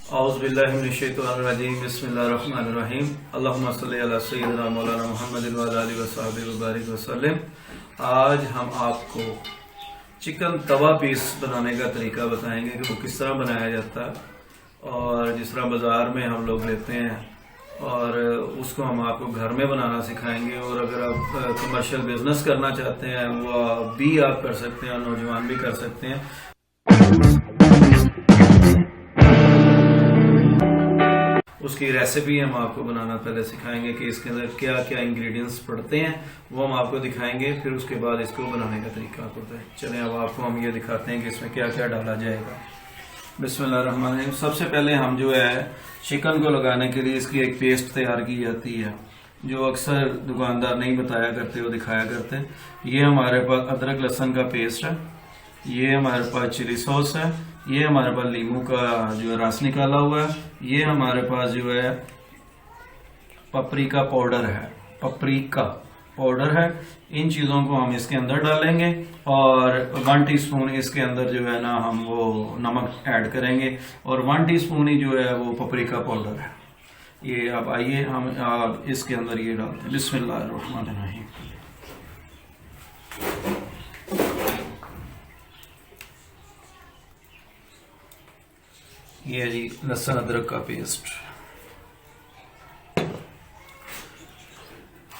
औज़ुबिल्लाहिमिनश्शैतानिर्रजीम बिस्मिल्लाहिर्रहमानिर्रहीम अल्लाहुम्मा सल्लि अला सय्यिदिना मौलाना मुहम्मदिन व अला आलिहि व सहबिहि व बारिक वसल्लम। आज हम आपको चिकन तवा पीस बनाने का तरीका बताएंगे कि वो किस तरह बनाया जाता है। और जिस तरह बाज़ार में हम लोग लेते हैं और उसको हम आपको घर में बनाना सिखाएंगे। और अगर आप कमर्शियल बिजनेस करना चाहते हैं वो भी आप कर सकते हैं, नौजवान भी कर सकते हैं। उसकी रेसिपी हम आपको बनाना पहले सिखाएंगे कि इसके अंदर क्या क्या इंग्रेडिएंट्स पड़ते हैं, वो हम आपको दिखाएंगे। फिर उसके बाद इसको बनाने का तरीका आपको बताएं। चलें अब आपको हम ये दिखाते हैं कि इसमें क्या क्या डाला जाएगा। बिस्मिल्लाहिर्रहमानिर्रहीम। सबसे पहले हम जो है चिकन को लगाने के लिए इसकी एक पेस्ट तैयार की जाती है, जो अक्सर दुकानदार नहीं बताया करते, वो दिखाया करते हैं। ये हमारे पास अदरक लहसुन का पेस्ट है, ये हमारे पास चिली सॉस है, ये हमारे पास नींबू का जो है रस निकाला हुआ है, ये हमारे पास जो है पपरिका पाउडर है। इन चीज़ों को हम इसके अंदर डालेंगे और 1 टीस्पून इसके अंदर जो है ना हम वो नमक ऐड करेंगे और 1 टीस्पून ही जो है वो पपरिका पाउडर है। ये अब आइए हम इसके अंदर ये डालते हैं। बिस्मिल्लाहिर्रहमानिर्रहीम। ये है जी लहसुन अदरक का पेस्ट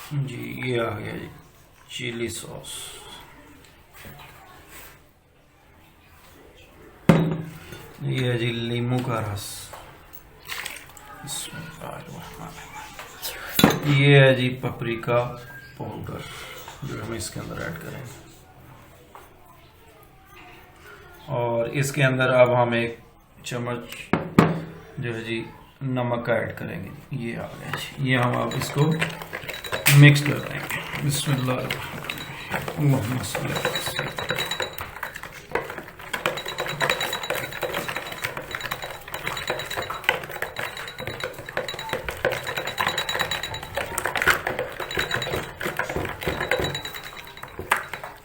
जी। ये आ गया जी चिली सॉस, ये है जी नींबू का रस, ये है जी पपरिका पाउडर जो हम इसके अंदर ऐड करेंगे। और इसके अंदर अब हम 1 चम्मच जो है जी नमक का ऐड करेंगे। ये आ गया जी। ये हम अब इसको मिक्स कर देंगे। बिस्मिल्लाह।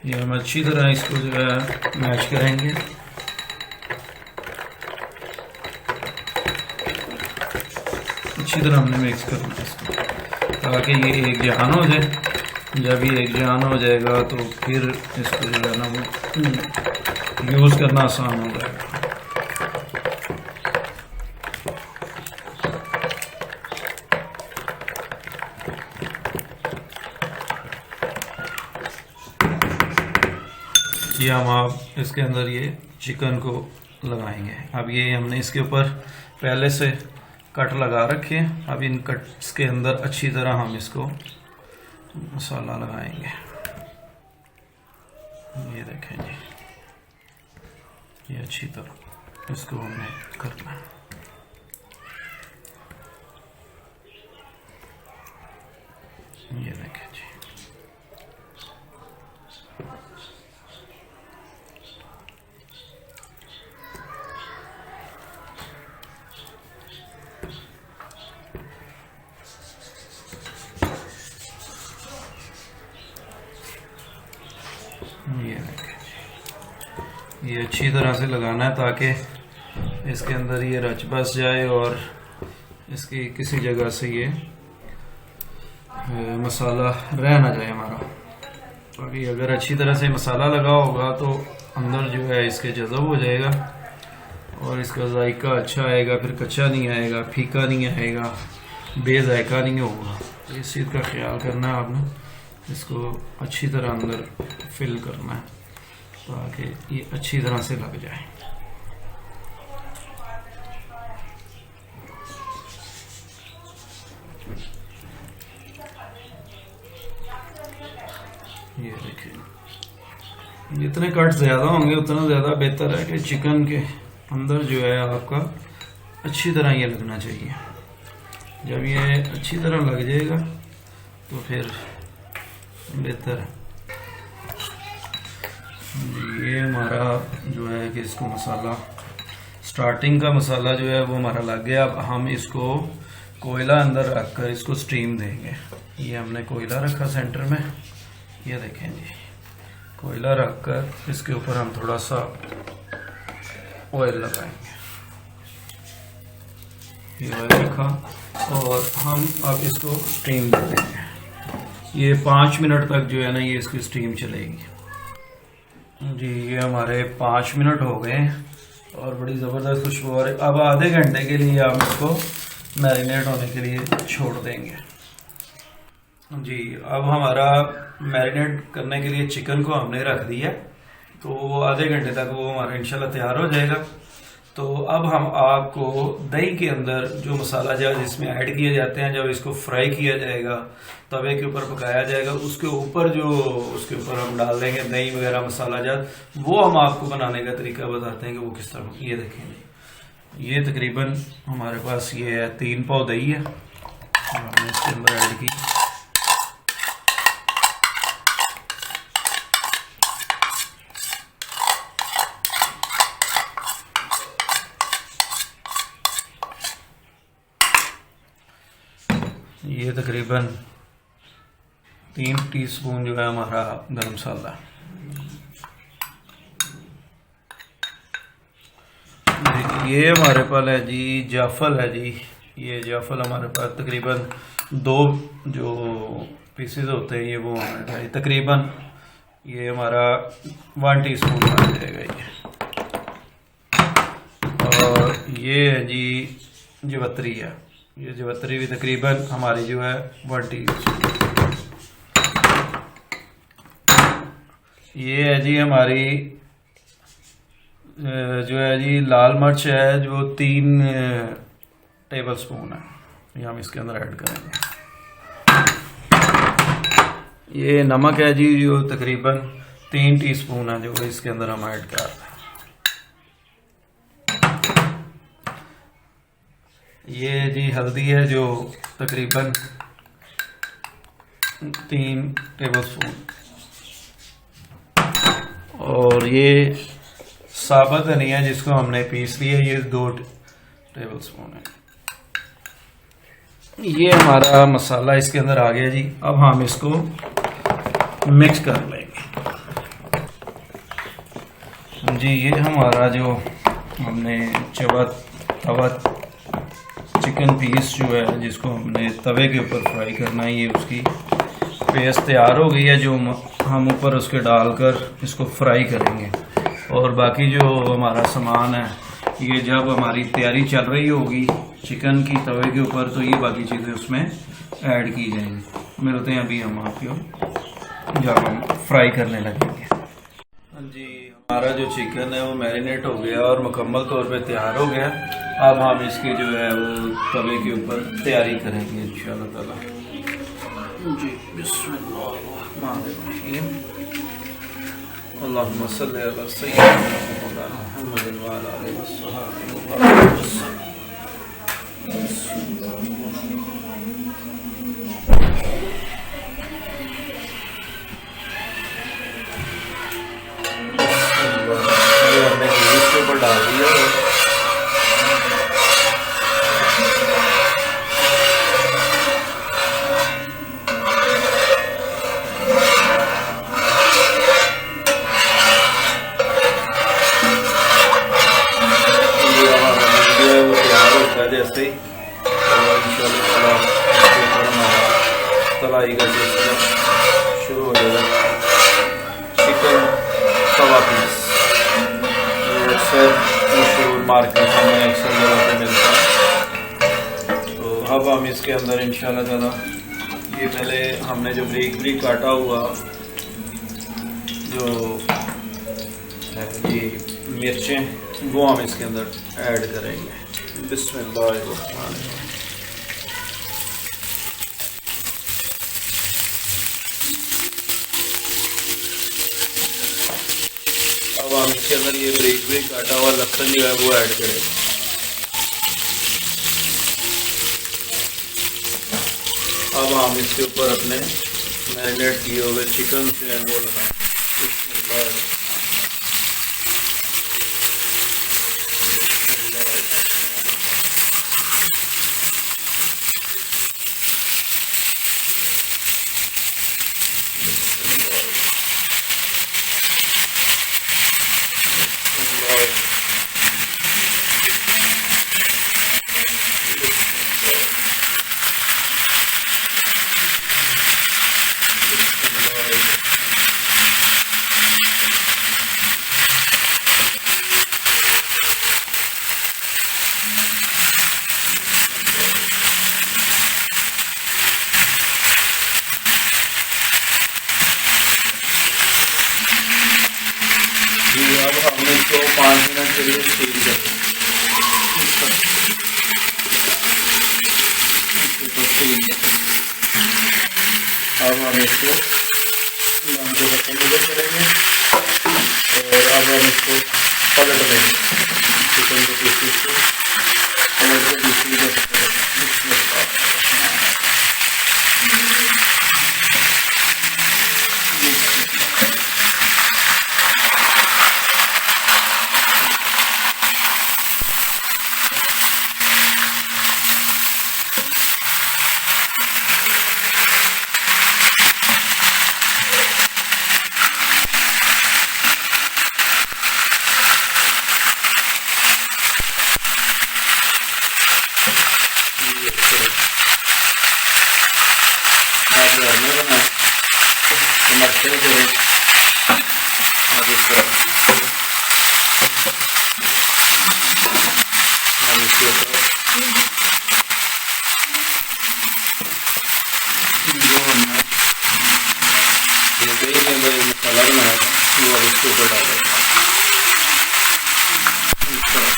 ये हम अच्छी तरह इसको जो है मैच करेंगे। अच्छी तरह हमने मिक्स करना है इसको ताकि ये एक जहान हो जाए। जब ये एक जहान हो जाएगा तो फिर इसको जो है ना वो यूज़ करना आसान हो जाएगा। ये हम आप इसके अंदर ये चिकन को लगाएंगे। अब ये हमने इसके ऊपर पहले से कट लगा रखे हैं। अब इन कट्स के अंदर अच्छी तरह हम इसको मसाला लगाएंगे। ये देखें जी, ये अच्छी तरह इसको हमने करना है। ये देखें जी, ये अच्छी तरह से लगाना है ताकि इसके अंदर ये रच बस जाए और इसकी किसी जगह से ये मसाला रह ना जाए हमारा। ताकि अगर अच्छी तरह से मसाला लगा होगा तो अंदर जो है इसके जज़ब हो जाएगा और इसका जायका अच्छा आएगा, फिर कच्चा नहीं आएगा, फीका नहीं आएगा, बेजायका नहीं होगा। तो इस चीज़ का ख्याल करना है आपने। इसको अच्छी तरह अंदर फिल करना है ताकि ये अच्छी तरह से लग जाए। ये देखिए, जितने कट ज़्यादा होंगे उतना ज़्यादा बेहतर है कि चिकन के अंदर जो है आपका अच्छी तरह ये लगना चाहिए। जब ये अच्छी तरह लग जाएगा तो फिर बेहतर है। ये हमारा जो है कि इसको मसाला स्टार्टिंग का मसाला जो है वो हमारा लग गया। अब हम इसको कोयला अंदर रखकर इसको स्टीम देंगे। ये हमने कोयला रखा सेंटर में, ये देखें जी, कोयला रखकर इसके ऊपर हम थोड़ा सा ऑयल लगाएंगे। ये वाला लिखा, और हम अब इसको स्टीम देते हैं। ये 5 मिनट तक जो है ना ये इसकी स्टीम चलेगी जी। ये हमारे 5 मिनट हो गए और बड़ी ज़बरदस्त खुशबू आ रही। अब आधे घंटे के लिए हम इसको मैरिनेट होने के लिए छोड़ देंगे जी। अब हमारा मैरिनेट करने के लिए चिकन को हमने रख दिया, तो आधे घंटे तक वो हमारा इंशाल्लाह तैयार हो जाएगा। तो अब हम आपको दही के अंदर जो मसाला जात इसमें ऐड किए जाते हैं, जब इसको फ्राई किया जाएगा, तवे के ऊपर पकाया जाएगा, उसके ऊपर हम डाल देंगे दही वगैरह मसाला जात। वो हम आपको बनाने का तरीका बताते हैं कि वो किस तरह। ये देखेंगे, ये तकरीबन हमारे पास ये है 3 पाव दही है, हमने इसके अंदर ऐड की। ये तकरीबन 3 टीस्पून जो है हमारा गरम मसाला। ये हमारे पास है जी जाफल है जी। ये जाफल हमारे पास तकरीबन 2 जो पीसेस होते हैं ये वो हमारे तकरीबन ये हमारा 1 टीस्पून आ जाएगा ये। और ये है जी जवतरी है, ये जवतरी भी तकरीबन हमारी जो है 1 टीस्पून। ये है जी हमारी जो है जी लाल मिर्च है जो 3 टेबल स्पून है, ये हम इसके अंदर ऐड करेंगे। ये नमक है जी जो तकरीबन 3 टीस्पून है जो इसके अंदर हम ऐड कर रहे हैं। ये जी हल्दी है जो तकरीबन 3 टेबल स्पून, और ये साबुत धनिया जिसको हमने पीस लिया ये 2 टेबल स्पून है। ये हमारा मसाला इसके अंदर आ गया जी। अब हम इसको मिक्स कर लेंगे जी। ये हमारा जो हमने तवा चिकन पीस जो है जिसको हमने तवे के ऊपर फ्राई करना है, ये उसकी पेस्ट तैयार हो गई है जो हम ऊपर उसके डालकर इसको फ्राई करेंगे। और बाकी जो हमारा सामान है ये जब हमारी तैयारी चल रही होगी चिकन की तवे के ऊपर तो ये बाकी चीज़ें उसमें ऐड की जाएंगी। मिलते हैं अभी हम आपको जब हम फ्राई करने लगेंगे। जी हमारा जो चिकन है वो मैरिनेट हो गया और मुकम्मल तौर पे तैयार हो गया। अब हम इसकी जो है वो तवे के ऊपर तैयारी करेंगे इंशाअल्लाह ताला जी। बिस्मिल्लाहिर्रहमानिर्रहीम। अल्लाहुम्मा सल्लि अला सय्यिदिना मुहम्मदिन व अला आलिहि वसहबिहि। हमने इसके ऊपर डाल दिया। जैसे तलाई का सिलसिला शुरू हो जाएगा। चिकन तवा पीस अक्सर मशहूर मार्केट में अक्सर जगह पे मिलता है। तो अब हम इसके अंदर इंशाल्लाह ताला ये पहले हमने जो ब्रीक काटा हुआ जो ये मिर्चें वो हम इसके अंदर ऐड करेंगे। बिस्मिल्लाहिर्रहमानिर्रहीम। अब हम इसके अंदर ये ब्रीक काटा हुआ लहसुन जो है वो ऐड करेंगे। अब हम इसके ऊपर अपने मैरिनेट किए हुए चिकन से वो लगाएंगे। के लिए सील कर दें। अब हम इसको दम को ढक्कन ऊपर करेंगे और अब हम इसको पलट देंगे चिकन के पीसेस को पलट के दूसरी तरफ घर में बनाए कमर्शियल करें। अब इस तरह अब इसके ऊपर जो हमने दही के अंदर मसाला बनाया था वो अब इसके ऊपर डाल देते हैं। इस तरह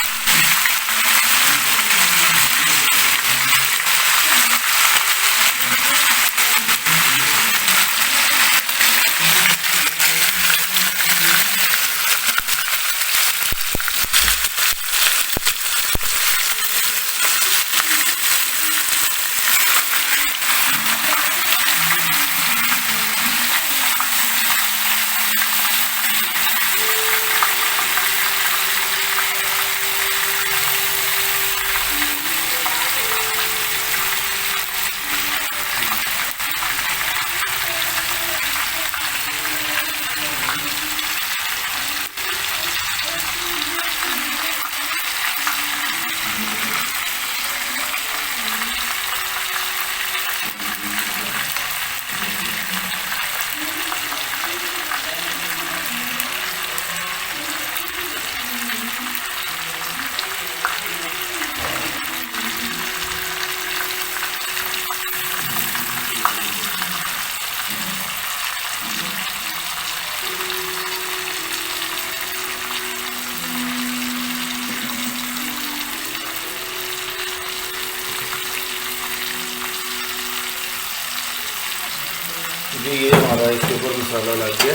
जी ये हमारा इसके ऊपर मसाला लग गया।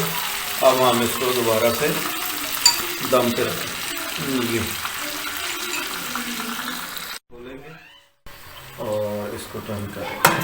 अब हम इसको दोबारा से दम पे रखेंगे खोलेंगे और इसको टर्न करेंगे।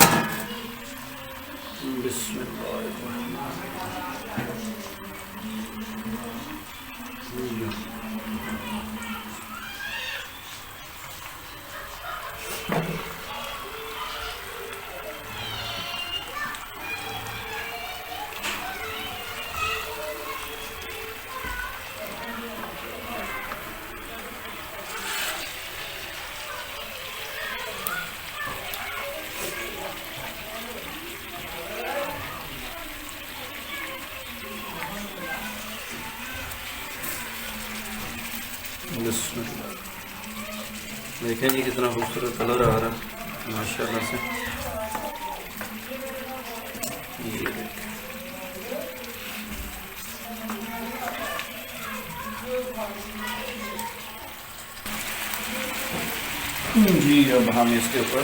देखें जी कितना खूबसूरत कलर आ रहा है माशाल्लाह से। ये जी अब हम इसके ऊपर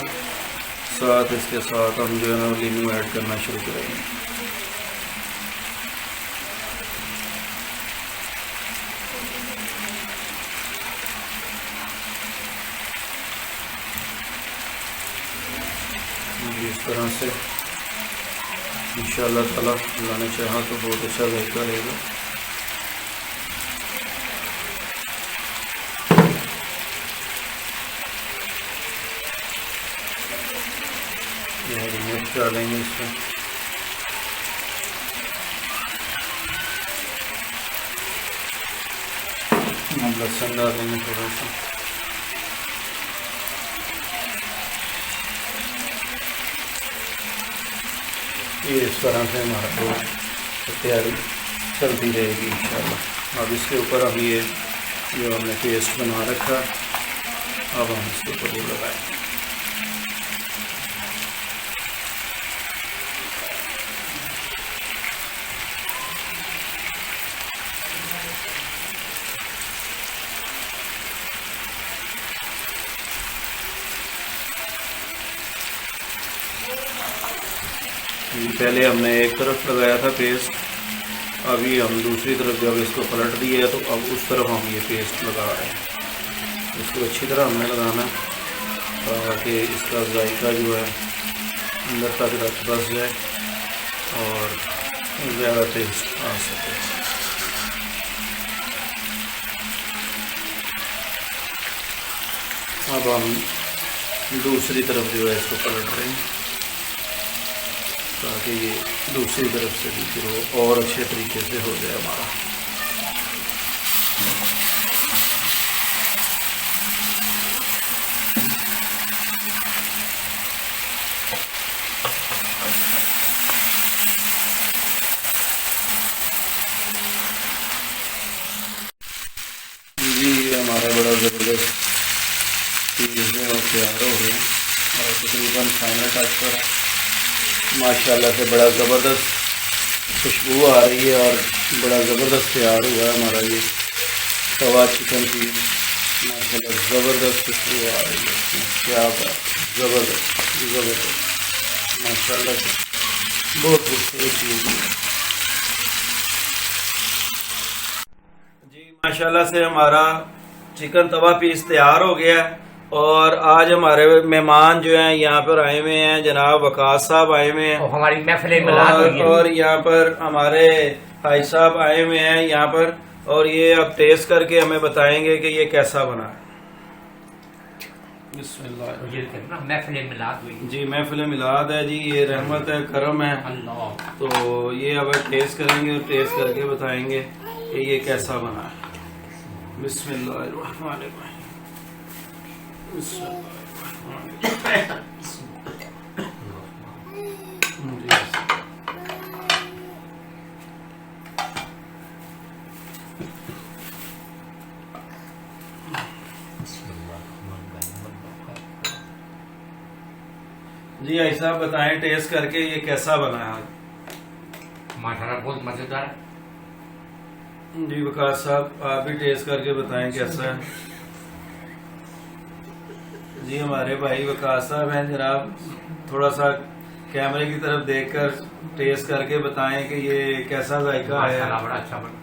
इसके साथ हम जो है ना लीमू ऐड करना शुरू करेंगे। इस तरह से इंशाअल्लाह ताला अल्लाह ने चाहा तो बहुत अच्छा जायका रहेगा। मिर्च डालेंगे इसमें, हम लहसुन डालेंगे थोड़ा सा, ये इस तरह से हमारा तैयारी चलती रहेगी इंशाअल्लाह। अब इसके ऊपर अभी ये जो हमने पेस्ट बना रखा अब हम इसके ऊपर ये लगाएंगे। पहले हमने एक तरफ लगाया था पेस्ट, अभी हम दूसरी तरफ जब इसको पलट दिया तो अब उस तरफ हम ये पेस्ट लगा रहे हैं। इसको अच्छी तरह हमने लगाना ताकि इसका जायका जो है अंदर तक रस बस जाए और ज़्यादा टेस्ट आ सके। अब हम दूसरी तरफ जो है इसको पलट रहे हैं ताकि ये दूसरी तरफ से भी फिर हो और अच्छे तरीके से हो जाए हमारा। जी हमारा बड़ा ज़बरदस्त चीज़ है और तैयार हो गए और तकरीबन फाइनल टच पर है। माशाल्लाह से बड़ा ज़बरदस्त खुशबू आ रही है और बड़ा ज़बरदस्त तैयार हुआ है हमारा ये तवा चिकन की। माशाल्लाह ज़बरदस्त खुशबू आ रही है, क्या बात, ज़बरदस्त माशाल्लाह से बहुत खूबसूरत चीज़ है जी। माशाल्लाह से हमारा चिकन तवा पीस तैयार हो गया है और आज हमारे मेहमान जो हैं यहाँ पर आए हुए हैं, जनाब वकास साहब आए हुए हैं हमारी महफिल मिलाद और यहाँ पर हमारे भाई साहब आए हुए हैं यहाँ पर, और ये अब टेस्ट करके हमें बताएंगे कि ये कैसा बना है। बिस्मिल्लाह। महफिल मिलाद हुई जी, महफिल मिलाद है जी, ये रहमत है, करम है अल्लाह। तो ये अब टेस्ट करेंगे और टेस्ट करके बताएंगे कि ये कैसा बना है। बिस्मिल्लाह। जी भाई साहब बताएं टेस्ट करके ये कैसा बना है। माशाल्लाह बहुत मजेदार है। जी वकास साहब आप भी टेस्ट करके बताएं कैसा है। जी हमारे भाई वकास साहब हैं जनाब, थोड़ा सा कैमरे की तरफ देखकर टेस्ट करके बताएं कि ये कैसा जायका है। बड़ा अच्छा बना,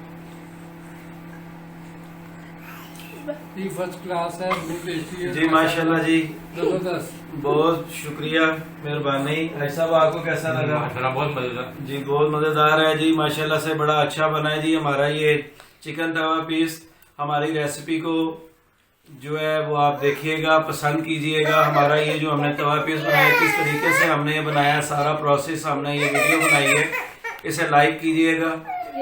फर्स्ट क्लास है, बहुत टेस्टी है जी माशाल्लाह जी, जबरदस्त। बहुत शुक्रिया, मेहरबानी। भाई साहब आपको कैसा लगा? माशाल्लाह बहुत मजेदार जी बहुत मज़ेदार है जी, माशाल्लाह से बड़ा अच्छा बना है जी हमारा ये चिकन तवा पीस। हमारी रेसिपी को जो है वो आप देखिएगा, पसंद कीजिएगा। हमारा ये जो हमने तवा पीस बनाया, किस तरीके से हमने ये बनाया, सारा प्रोसेस हमने ये वीडियो बनाई है, इसे लाइक कीजिएगा,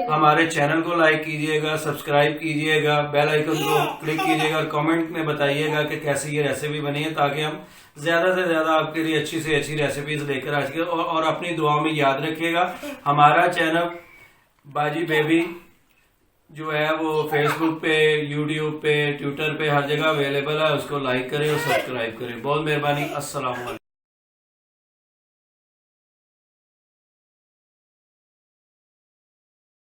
हमारे चैनल को लाइक कीजिएगा, सब्सक्राइब कीजिएगा, बेल आइकन को क्लिक कीजिएगा और कमेंट में बताइएगा कि कैसी ये रेसिपी बनी है, ताकि हम ज्यादा से ज्यादा आपके लिए अच्छी से अच्छी रेसिपीज लेकर आ सके। और अपनी दुआओं में याद रखिएगा हमारा चैनल बाजी बेबी जो है वो फेसबुक पे, यूट्यूब पे, ट्विटर पे, हर जगह अवेलेबल है। उसको लाइक करें और सब्सक्राइब करें। बहुत मेहरबानी। अस्सलाम वालेकुम।